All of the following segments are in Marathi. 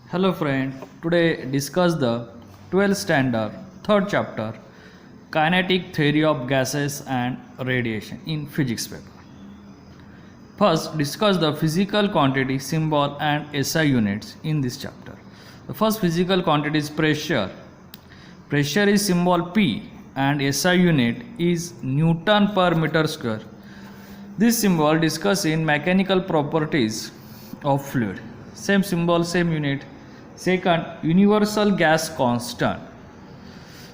Hello friend, today discuss the 12th standard, third chapter, kinetic theory of gases and radiation in physics paper. First, discuss the physical quantity, symbol and SI units in this chapter. The first physical quantity is pressure. Pressure is symbol P and SI unit is Newton per meter square. This symbol discuss in mechanical properties of fluid. Same symbol, same unit. Second, universal gas constant.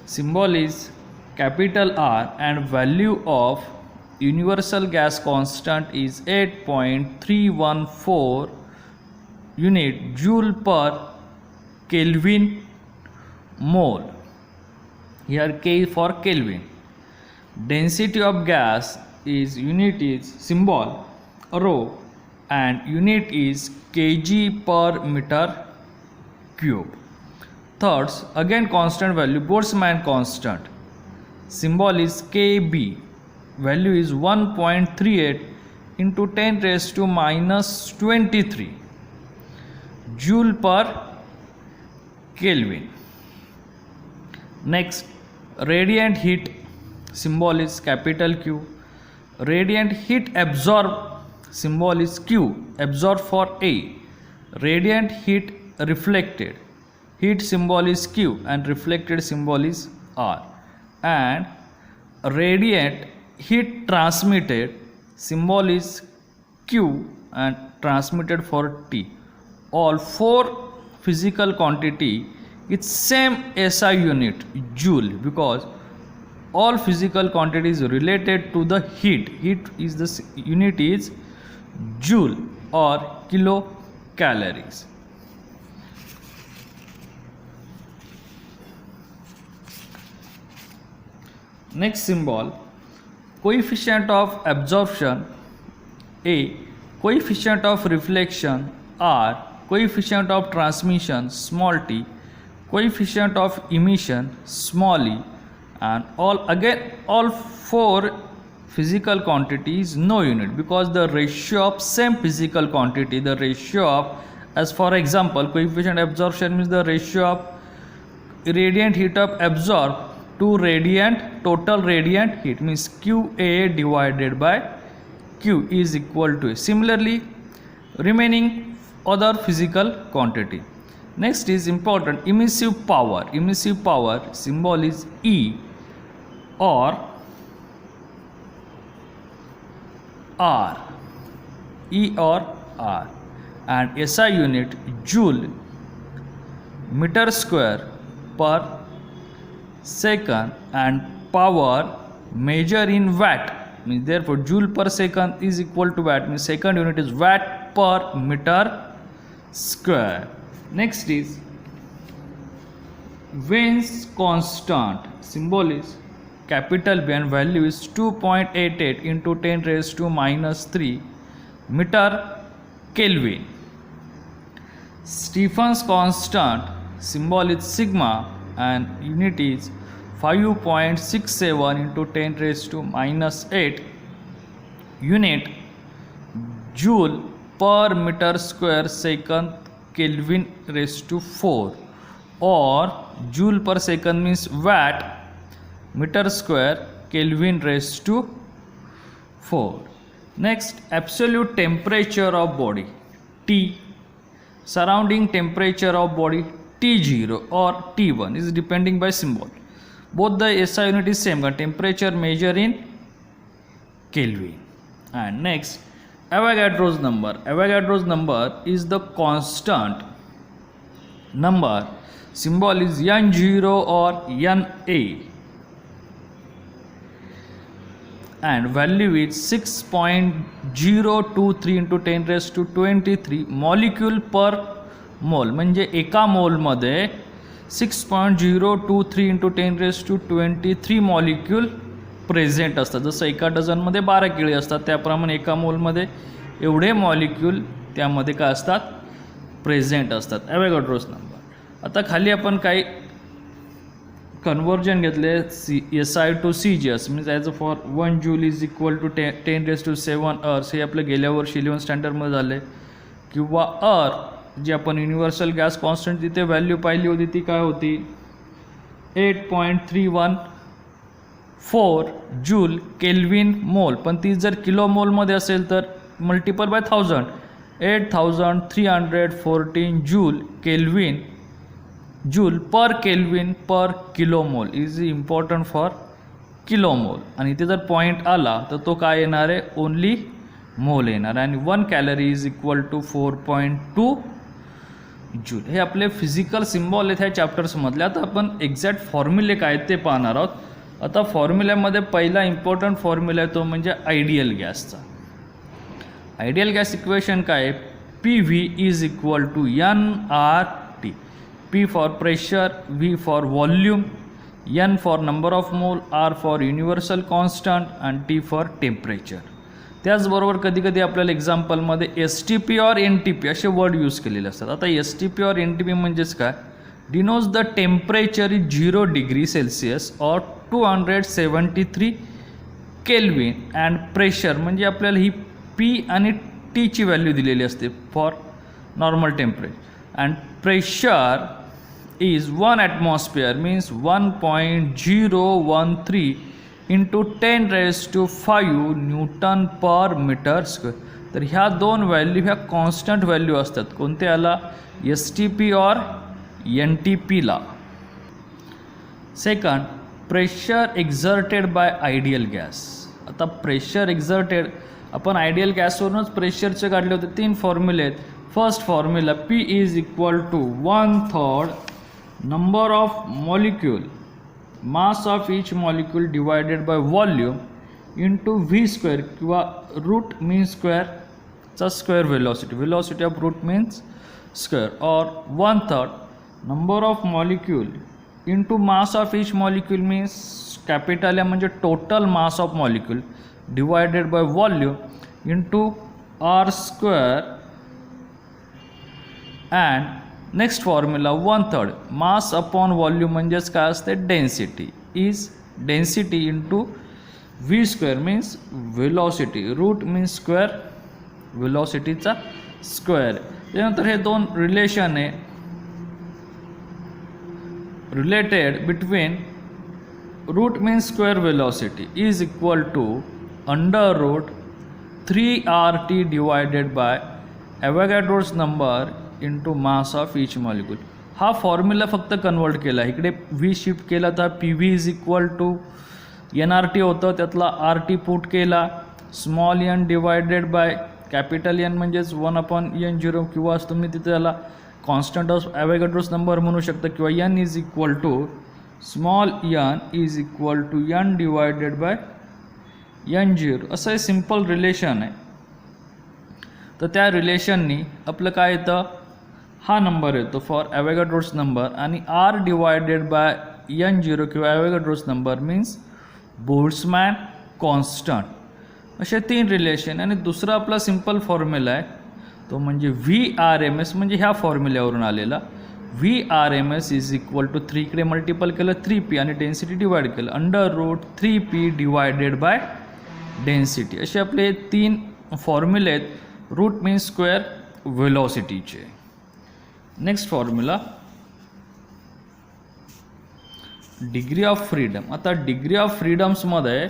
Symbol is capital R and value of universal gas constant is 8.314 unit joule per Kelvin mole. Here K for Kelvin. Density of gas is unit is symbol rho and unit is kg per meter cube. Third, again constant value, Boltzmann constant. Symbol is Kb. Value is 1.38 into 10 raised to minus 23 joule per Kelvin. Next, radiant heat. Symbol is capital Q. Radiant heat absorbed. Symbol is Q. Absorbed for A. Radiant heat reflected. Heat symbol is Q and reflected symbol is R. And radiant heat transmitted, symbol is Q and transmitted for T. All four physical quantity it's same SI unit joule because all physical quantities related to the heat. Heat is the unit is joule or kilocalories. Next symbol, coefficient of absorption A, coefficient of reflection R, coefficient of transmission small t, coefficient of emission small e, and all four physical quantities no unit because the ratio of same physical quantity, the ratio of, as for example, coefficient absorption means the ratio of radiant heat of absorbed to total radiant heat means QA divided by Q is equal to A. Similarly, remaining other physical quantity. Next is important, emissive power. Emissive power symbol is E or R. E or R. And SI unit joule meter square per second and power measure in watt means therefore joule per second is equal to watt means second unit is watt per meter square. Next is Wien's constant. Symbol is capital V and value is 2.88 into 10 raised to minus 3 meter Kelvin. Stephen's constant. Symbol is sigma and unit is 5.67 into 10 raised to minus 8 unit joule per meter square second Kelvin raised to 4 or joule per second means watt meter square Kelvin raised to 4. Next, absolute temperature of body T, surrounding temperature of body T0 or T1 is depending by symbol. Both the SI unit is same, temperature measure in Kelvin. And next, Avogadro's number. Avogadro's number is the constant number. Symbol is N0 or Na. And value is 6.023 into 10 raised to 23 molecule per mole म्हणजे एका मोलमध्ये 6.023 into 10 raise to 23 molecule present असतात. जसं एका डझनमध्ये 12 केळी असतात त्याप्रमाणे एका मोलमध्ये एवढे मॉलिक्यूल त्यामध्ये काय असतात प्रेझेंट असतात. Avogadro's number. आता खाली आपण काही कन्वर्जन घेतले SI to CGS means as for 1 joule is equal to 10 raise to 7 ergs हे आपलं गेल्या वर्षी 11th स्टँडर्डमध्ये झाले किंवा जी आपण युनिव्हर्सल गॅस कॉन्स्टंट तिथे व्हॅल्यू पाहिली होती ती काय होती 8.314 जूल केल्विन मोल, पण ती जर किलो मोलमध्ये असेल तर multiple bye 1000 8314 joule per kelvin per kilo mole is important for kilo mole. आणि इथे जर पॉईंट आला तर तो काय येणार आहे ओनली मोल येणार आहे. आणि 1 calorie is equal to 4.2 joule. हे आपले फिजिकल सिम्बॉल आहेत ह्या चॅप्टर्समधले. आता आपण एक्झॅक्ट फॉर्म्युले काय ते पाहणार आहोत. आता फॉर्म्युल्यामध्ये पहिला इम्पॉर्टंट फॉर्म्युला आहे तो म्हणजे आयडियल गॅसचा. आयडियल गॅस इक्वेशन काय आहे PV is equal to NRT. P for pressure, V for volume, N for number of mole, R for universal constant आणि T फॉर टेम्परेचर. त्याचबरोबर कधी कधी आपल्याला एक्झाम्पलमध्ये STP और NTP असे वर्ड यूज केलेले असतात. आता STP और NTP म्हणजेच काय denotes the temperature is 0 degree Celsius और 273 केल्विन अँड प्रेशर म्हणजे आपल्याला ही P आणि T ची व्हॅल्यू दिलेली असते for normal temperature. And pressure is 1 atmosphere means 1.013 into 10 raised to 5 newton per metre square. तर ह्या दोन व्हॅल्यू ह्या कॉन्स्टंट व्हॅल्यू असतात कोणत्याला STP और NTPला. Second pressure exerted by ideal gas. आता प्रेशर एक्झर्टेड आपण आयडियल गॅसवरूनच प्रेशरचे काढले होते. 3 फॉर्म्युले आहेत. First formula P is equal to 1/3 number of molecule mass of each molecule divided by volume into v square किंवा root mean square चा square velocity of root means square or 1/3 number of molecule into mass of each molecule means capital M म्हणजे total mass of molecule divided by volume into r square. and next formula 1/3 mass upon volume म्हणजेच काय असते density is density into V square means velocity. Root means square व्हेलॉसिटीचा स्क्वेअर. त्यानंतर हे दोन रिलेशन आहे related between root means square velocity is equal to under root 3RT divided by Avogadro's number into mass of each molecule. हा फॉर्म्युला फक्त कन्वर्ट केला. इकडे V शिफ्ट केला तर PV is equal to NRT होतं त्यातला RT पुट केला. Small n divided by capital N म्हणजेच 1/N0 किंवा तुम्ही तिथे त्याला कॉन्स्टंट ऑफ ॲव्होगॅड्रोज नंबर म्हणू शकता किंवा N is equal to small n is equal to N divided by N0 असं हे सिम्पल रिलेशन आहे. तर त्या रिलेशननी आपलं काय येतं हा नंबर येतो फॉर ॲव्होगॅड्रोज नंबर आणि R डिवायडेड बाय N0 किंवा ॲव्होगॅड्रोज नंबर मीन्स बोल्ट्झमॅन कॉन्स्टंट. असे 3 रिलेशन. आणि दुसरा आपला सिम्पल फॉर्म्युला आहे तो म्हणजे VRMS म्हणजे ह्या फॉर्म्युल्यावरून आलेला VRMS इज इक्वल टू 3 इकडे मल्टिपल केलं 3P आणि डेन्सिटी डिवाइड केलं under root 3P divided by density. असे आपले 3 फॉर्म्युले आहेत रूट मीन्स स्क्वेअर व्हेलॉसिटीचे. Next formula degree of freedom. आता डिग्री ऑफ फ्रीडम्समध्ये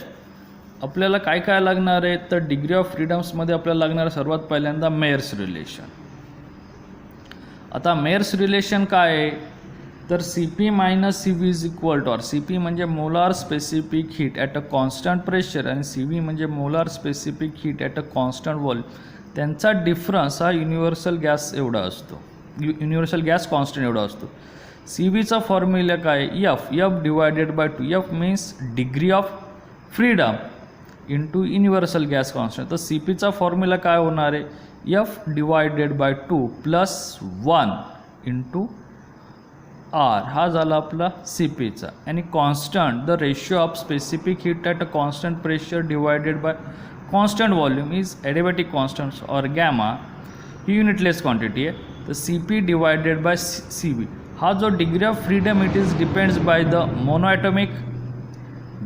आपल्याला काय काय लागणार आहे तर डिग्री ऑफ फ्रीडम्समध्ये आपल्याला लागणार सर्वात पहिल्यांदा मेयर्स रिलेशन. आता मेयर्स रिलेशन काय आहे तर CP minus CV is equal to CP म्हणजे molar specific heat at a constant pressure आणि CV म्हणजे molar specific heat at a constant volume. त्यांचा डिफरन्स हा युनिव्हर्सल गॅस एवढा असतो युनिव्हर्सल गॅस कॉन्स्टंट एवढा असतो. CVचा फॉर्म्युला काय F divided by 2. F means degree of freedom into universal gas constant. तर CPचा फॉर्म्युला काय होणार आहे F divided by 2 plus 1 into R हा झाला आपला CPचा. आणि constant the ratio of specific heat at a constant pressure divided by constant volume is adiabatic constant और गॅमा ही युनिटलेस क्वांटिटी आहे. तर CP डिवायडेड बाय CV हा जो degree of freedom it is depends by the monoatomic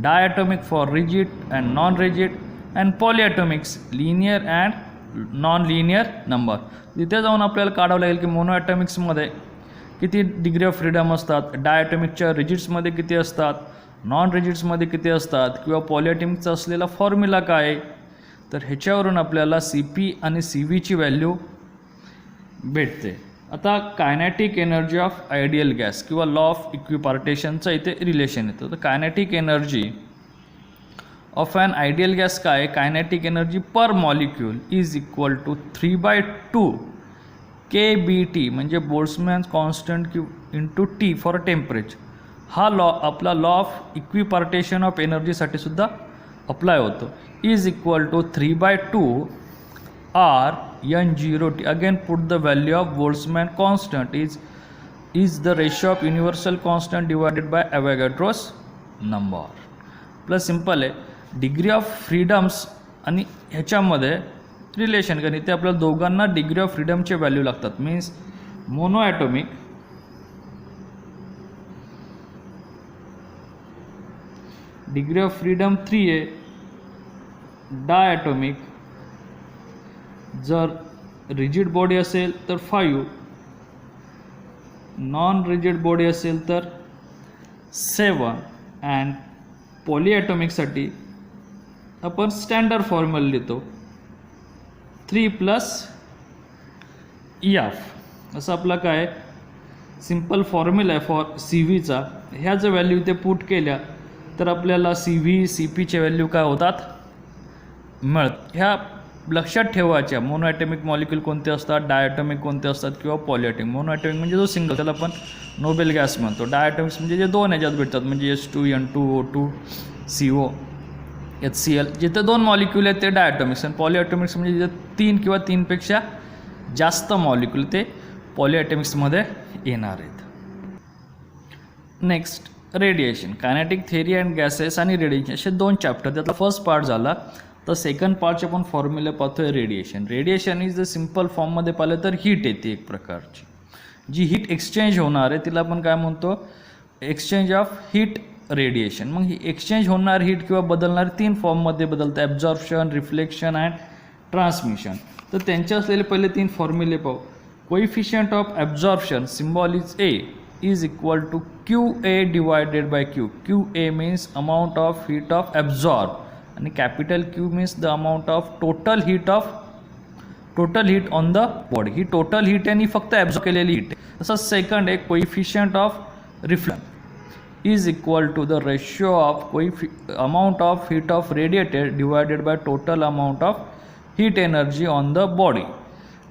diatomic for rigid and non rigid and polyatomics linear and non linear number. तिथे जाऊन आपल्याला काढावं लागेल की मोनो ॲटॉमिक्समध्ये किती डिग्री ऑफ फ्रीडम असतात, डायॲटॉमिकच्या रिजिड्समध्ये किती असतात, नॉन रिजिड्समध्ये किती असतात, किंवा पॉलिॲटॉमिकचा असलेला फॉर्म्युला काय आहे. तर ह्याच्यावरून आपल्याला सी पी आणि सी व्हीची व्हॅल्यू भेटते. आता kinetic energy of ideal gas किंवा लॉ ऑफ इक्विपार्टेशनचं इथे रिलेशन येतं. तर kinetic energy of an ideal gas काय, kinetic energy per molecule is equal to 3/2 KBT म्हणजे Boltzmann constant into T for temperature. हा लॉ आपला लॉ ऑफ इक्विपार्टेशन ऑफ एनर्जीसाठी सुद्धा अप्लाय होतो. Is equal to 3/2 R N0T. Again put the value of Boltzmann constant is the ratio of universal constant divided by Avogadro's number. Plus simple आहे. डिग्री ऑफ फ्रीडम्स आणि ह्याच्यामध्ये रिलेशन कारण इथे आपल्याला दोघांना डिग्री ऑफ फ्रीडमचे व्हॅल्यू लागतात. Means mono atomic degree of freedom 3 आहे, डायॲटॉमिक जर रिजिड बॉडी असेल तर 5, नॉन रिजिड बॉडी असेल तर 7 अँड पॉलिॲटॉमिकसाठी आपण स्टँडर्ड फॉर्म्युला लिहितो 3 + EF. असं आपला काय सिम्पल फॉर्म्युला आहे फॉर सी व्हीचा. ह्या जर व्हॅल्यू ते पुट केल्या तर आपल्याला सी व्ही सी पीचे व्हॅल्यू काय होतात मिळत. ह्या लक्षात ठेवायच्या. मोनो ॲटॉमिक मॉलिक्यूल कोणते असतात, डायॲटॉमिक कोणते असतात किंवा पॉलिॲटॉमिक. मोनो ॲटॉमिक म्हणजे जो सिंगल त्याला आपण नोबेल गॅस म्हणतो. डायॲटॉमिक्स म्हणजे जे दोन ह्याच्यात भेटतात म्हणजे H2N2O2 CO HCl. जिथे दोन मॉलिक्यूल आहेत ते डायॲटॉमिक्स. आणि पॉलिॲटॉमिक्स म्हणजे जिथे 3 किंवा 3पेक्षा जास्त मॉलिक्यूल ते पॉलिॲटॉमिक्समध्ये येणार आहेत. Next radiation. Kinetic theory and gases आणि रेडिएशन असे 2 चॅप्टर. त्यातला फर्स्ट पार्ट झाला. तर सेकंड पार्टचे आपण फॉर्म्युला पाहतोय radiation. Radiation is the simple फॉर्ममध्ये पाहिलं तर हीट येते एक प्रकारची. जी हीट एक्सचेंज होणार आहे तिला आपण काय म्हणतो, एक्सचेंज ऑफ हीट रेडिएशन. मग ही एक्सचेंज होणार हीट किंवा बदलणार 3 फॉर्ममध्ये बदलतं, ॲब्झॉर्प्शन, रिफ्लेक्शन अँड ट्रान्समिशन. तर त्यांचे असलेले पहिले 3 फॉर्म्युले पाहू. Coefficient of absorption symbol is A is equal to QA divided by Q. QA means amount of heat of absorb आणि capital Q means the amount of total heat on the body. ही टोटल हीट आणि फक्त ॲब्झॉर्ब केलेली हीट. तसंच सेकंड आहे coefficient of reflection is equal to the ratio of amount of heat of radiated divided by total amount of heat energy on the body.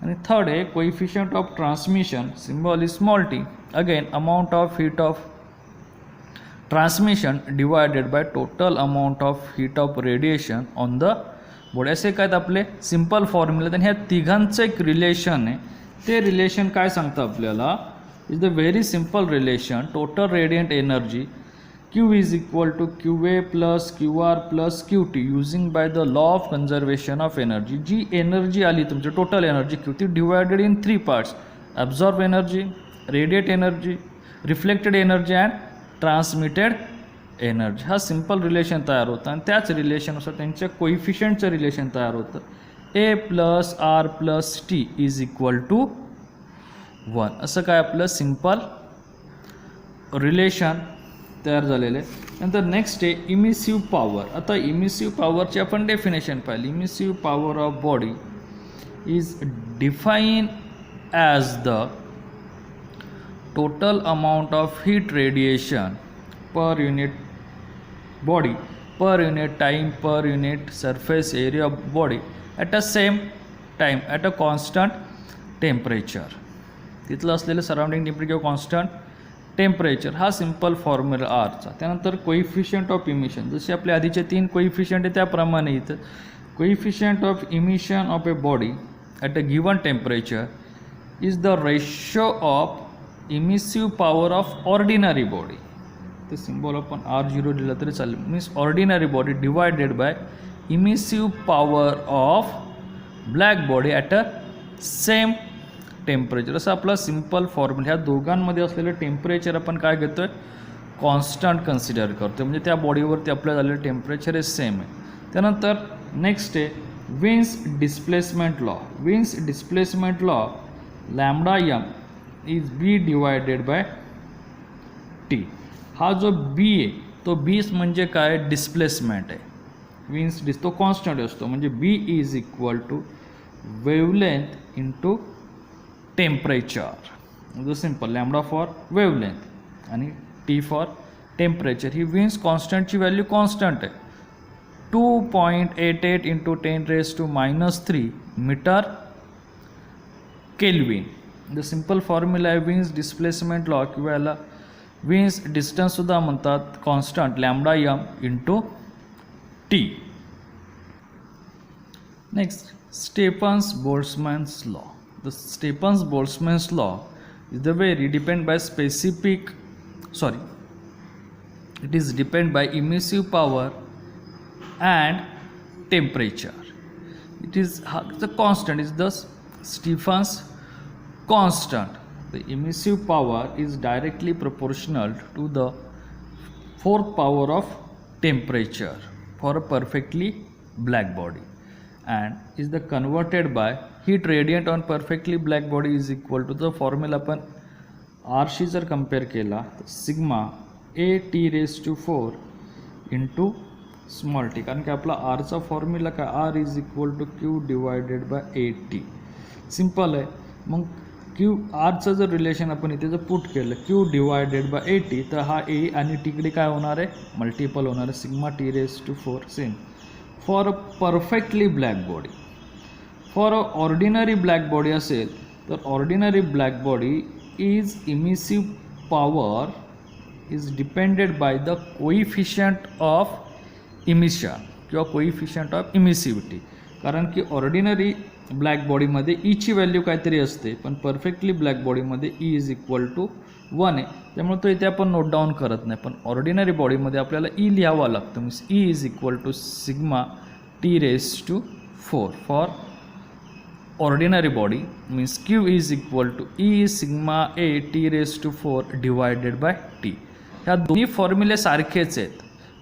आणि थर्ड आहे coefficient of transmission symbol is small t. Again amount of heat of transmission divided by total amount of heat of radiation on the body. असे काय आपले सिम्पल फॉर्म्युला. आणि ह्या तिघांचं एक रिलेशन आहे. ते रिलेशन काय सांगतं आपल्याला is the very simple relation. Total radiant energy Q is equal to QA + QR + QT using by the law of conservation of energy. जी एनर्जी आली तुमची टोटल एनर्जी Q ती divided in 3 parts. Absorb energy, radiate energy, reflected energy and transmitted energy. हा सिम्पल रिलेशन तयार होतं. आणि त्याच रिलेशननुसार त्यांच्या कोइफिशियंटचं रिलेशन तयार होतं. A + R + T is equal to 1. असं काय आपलं सिम्पल रिलेशन तयार झालेलं आहे. नंतर नेक्स्ट आहे इमिसिव्ह पॉवर. आता इमिसिव्ह पॉवरची आपण डेफिनेशन पाहिली. Emissive power of body is define as the total amount of heat radiation per unit body per unit time per unit surface area of body at a same time at a constant temperature. तिथलं असलेलं सराउंडिंग टेम्परेचर कॉन्स्टंट टेम्परेचर. हा सिम्पल फॉर्म्युला आरचा. त्यानंतर कोइफिशियंट ऑफ इमिशन. जसे आपले आधीचे 3 कोइफिशियंट आहे त्याप्रमाणे इथं coefficient of emission of a body at a given temperature is the ratio of emissive power of ordinary body. ते सिम्बॉल आपण R0 दिलं तरी चालेल. Means ordinary body divided by emissive power of black body at a same temperature. असं आपला सिम्पल फॉर्म्युला. ह्या दोघांमध्ये असलेलं टेम्परेचर आपण काय घेतो आहे कॉन्स्टंट कन्सिडर करतो. म्हणजे त्या बॉडीवरती अप्लाय झालेलं टेम्परेचर हे सेम आहे. त्यानंतर नेक्स्ट आहे Wiens displacement law. Wiens displacement law, lambda m is b divided by t. हा जो b आहे तो b म्हणजे काय, डिस्प्लेसमेंट आहे. विन्स तो कॉन्स्टंट असतो, म्हणजे b is equal to wavelength into temperature. जो सिंपल लॅम्बडा फॉर वेवलेंथ आणि टी फॉर टेम्परेचर. ही विन्स कॉन्स्टंटची व्हॅल्यू कॉन्स्टंट आहे, 2.88 into 10⁻³ metre kelvin. The simple formula आहे विन्स डिस्प्लेसमेंट लॉ, किंवा याला विन्स डिस्टन्ससुद्धा म्हणतात, कॉन्स्टंट लॅम्बडा यम into T. Next, Stefan's Boltzmann's law. The Stefan's Boltzmann's law is the very depend by it is depend by emissive power and temperature. It is the constant is the Stefan's constant. The emissive power is directly proportional to the fourth power of temperature for a perfectly black body, and is the converted by heat radiant on perfectly black body is equal to the formula पण R शी जर कंपेअर केला तर sigma A(T⁴ into small T, कारण की आपला आरचा फॉर्म्युला काय, R is equal to Q divided by AT. Simple आहे. मग Q आरचं जर रिलेशन आपण इथे जर पुट केलं Q डिवायडेड बाय AT, तर हा A आणि टीकडे काय होणार आहे, मल्टिपल होणार आहे, sigma T⁴ same for a perfectly black body. For a ordinary black body असेल तर ordinary black body is emissive power is depended by the coefficient of emission किंवा कोइफिशियंट ऑफ इमिसिव्हिटी. कारण की ऑर्डिनरी ब्लॅक बॉडीमध्ये ईची व्हॅल्यू काहीतरी असते, पण परफेक्टली ब्लॅक बॉडीमध्ये ई इज इक्वल टू 1 आहे. त्यामुळे तो इथे आपण नोट डाऊन करत नाही, पण ऑर्डिनरी बॉडीमध्ये आपल्याला ई लिहावा लागतो. Means E is equal to sigma T⁴ for ordinary body, means Q is equal to E sigma A(T⁴ divided by T. ह्या दोन्ही फॉर्म्युले सारखेच आहेत,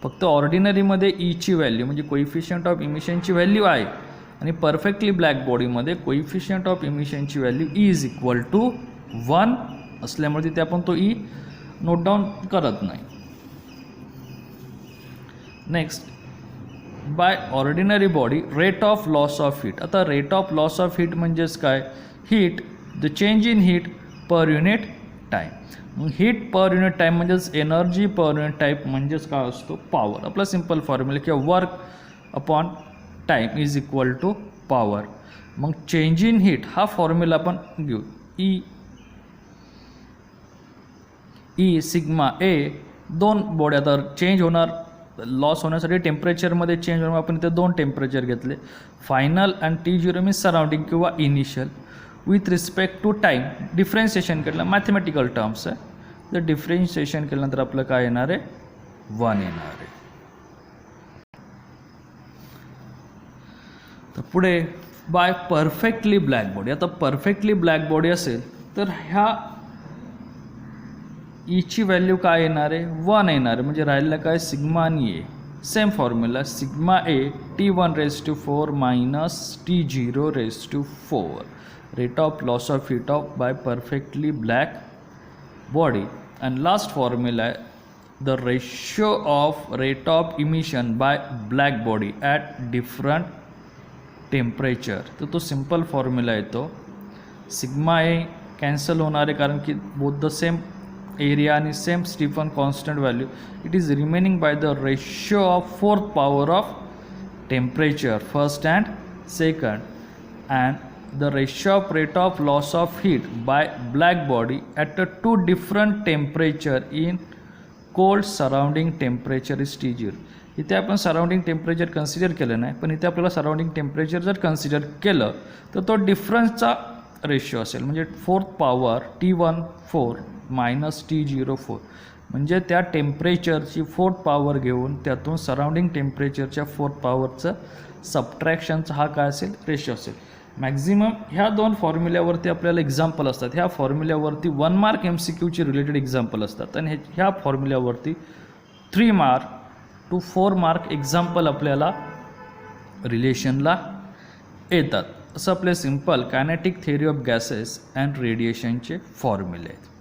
फक्त ऑर्डिनरीमध्ये ईची व्हॅल्यू म्हणजे कोइफिशियंट ऑफ इमिशनची व्हॅल्यू आहे, आणि परफेक्टली ब्लॅक बॉडीमध्ये कोइफिशियंट ऑफ इमिशनची value E is equal to 1 असल्यामुळे तिथे आपण तो ई नोट डाऊन करत नाही. Next, by ordinary body rate of loss of heat. आता rate of loss of heat म्हणजेच काय, heat the change in heat per unit time. मग हीट पर युनिट टाईम म्हणजेच एनर्जी पर युनिट टाईम म्हणजेच काय असतो, पॉवर. आपला सिंपल फॉर्म्युला किंवा work upon time is equal to power. मग चेंज इन हीट हा फॉर्म्युला आपण घेऊ, ई सिग्मा ए. दोन बॉडी आता चेंज होणार, लॉस होण्यासाठी टेम्परेचरमध्ये चेंज होणार, आपण इथे दोन टेम्परेचर घेतले, फायनल आणि T0 मीन्स सराउंडिंग किंवा initial. With respect to time differentiation केलं, मॅथमॅटिकल टर्म्स आहे. जर डिफरेन्शिएशन केल्यानंतर आपलं काय येणार आहे, 1 येणार आहे. तर पुढे बाय परफेक्टली ब्लॅक बॉडी. आता परफेक्टली ब्लॅक बॉडी असेल तर ह्या ईची व्हॅल्यू काय येणार आहे, 1 येणार आहे. म्हणजे राहिलेलं काय, सिग्मा आणि A. Same formula, sigma A(T⁴ minus T⁴. Rate of loss of heat of by perfectly black body. And last formula आहे the ratio of rate of emission by black body at different temperature. तर तो सिम्पल फॉर्म्युला येतो, सिग्मा ए कॅन्सल होणार आहे कारण की बोथ द सेम एरिया आणि same Stefan constant value. It is remaining by the ratio of fourth power of temperature first and second, and the ratio of rate of loss of heat bye black body at a 2 different temperature in cold surrounding temperature is T0. इथे आपण सराउंडिंग टेम्परेचर कन्सिडर केलं नाही, पण इथे आपल्याला सराउंडिंग टेम्परेचर जर कन्सिडर केलं तर तो डिफरन्सचा रेशिओ असेल. म्हणजे fourth power T⁴ minus T⁴, म्हणजे त्या टेम्परेचरची फोर्थ पॉवर घेऊन त्यातून सराउंडिंग टेम्परेचरच्या फोर्थ पॉवरचं सबट्रॅक्शनचा हा काय असेल, रेशिओ असेल. मॅक्झिमम ह्या दोन फॉर्म्युल्यावरती आपल्याला एक्झाम्पल असतात. ह्या फॉर्म्युल्यावरती 1 मार्क MCQची रिलेटेड एक्झाम्पल असतात, आणि ह्या फॉर्म्युल्यावरती 3 मार्क to 4 मार्क एक्झाम्पल आपल्याला रिलेशनला येतात. असं आपले simple kinetic theory of gases and रेडिएशनचे फॉर्म्युले आहेत.